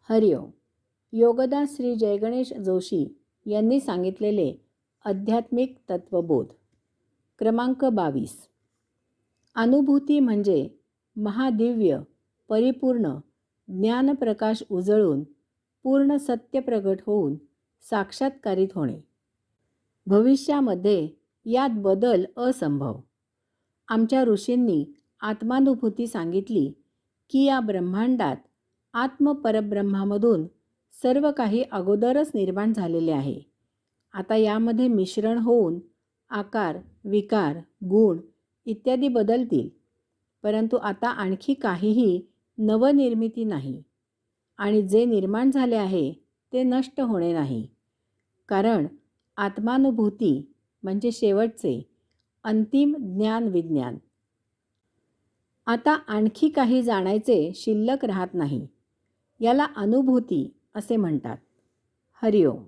हरिओम. योगदास श्री जयगणेश जोशी यांनी सांगितलेले आध्यात्मिक तत्वबोध. क्रमांक 22. अनुभूती म्हणजे महादिव्य परिपूर्ण ज्ञानप्रकाश उजळून पूर्ण सत्य प्रगट होऊन साक्षात्कारित होणे. भविष्यामध्ये यात बदल असंभव. आमच्या ऋषींनी आत्मानुभूती सांगितली की या ब्रह्मांडात आत्मपरब्रह्मामधून सर्व काही अगोदरच निर्माण झालेले आहे. आता यामध्ये मिश्रण होऊन आकार, विकार, गुण इत्यादी बदलतील, परंतु आता आणखी काहीही नवनिर्मिती नाही आणि जे निर्माण झाले आहे ते नष्ट होणे नाही. कारण आत्मानुभूती म्हणजे शेवटचे अंतिम ज्ञान विज्ञान. आता आणखी काही जाणायचे शिल्लक राहत नाही. याला अनुभूती असे म्हणतात. हरिओम.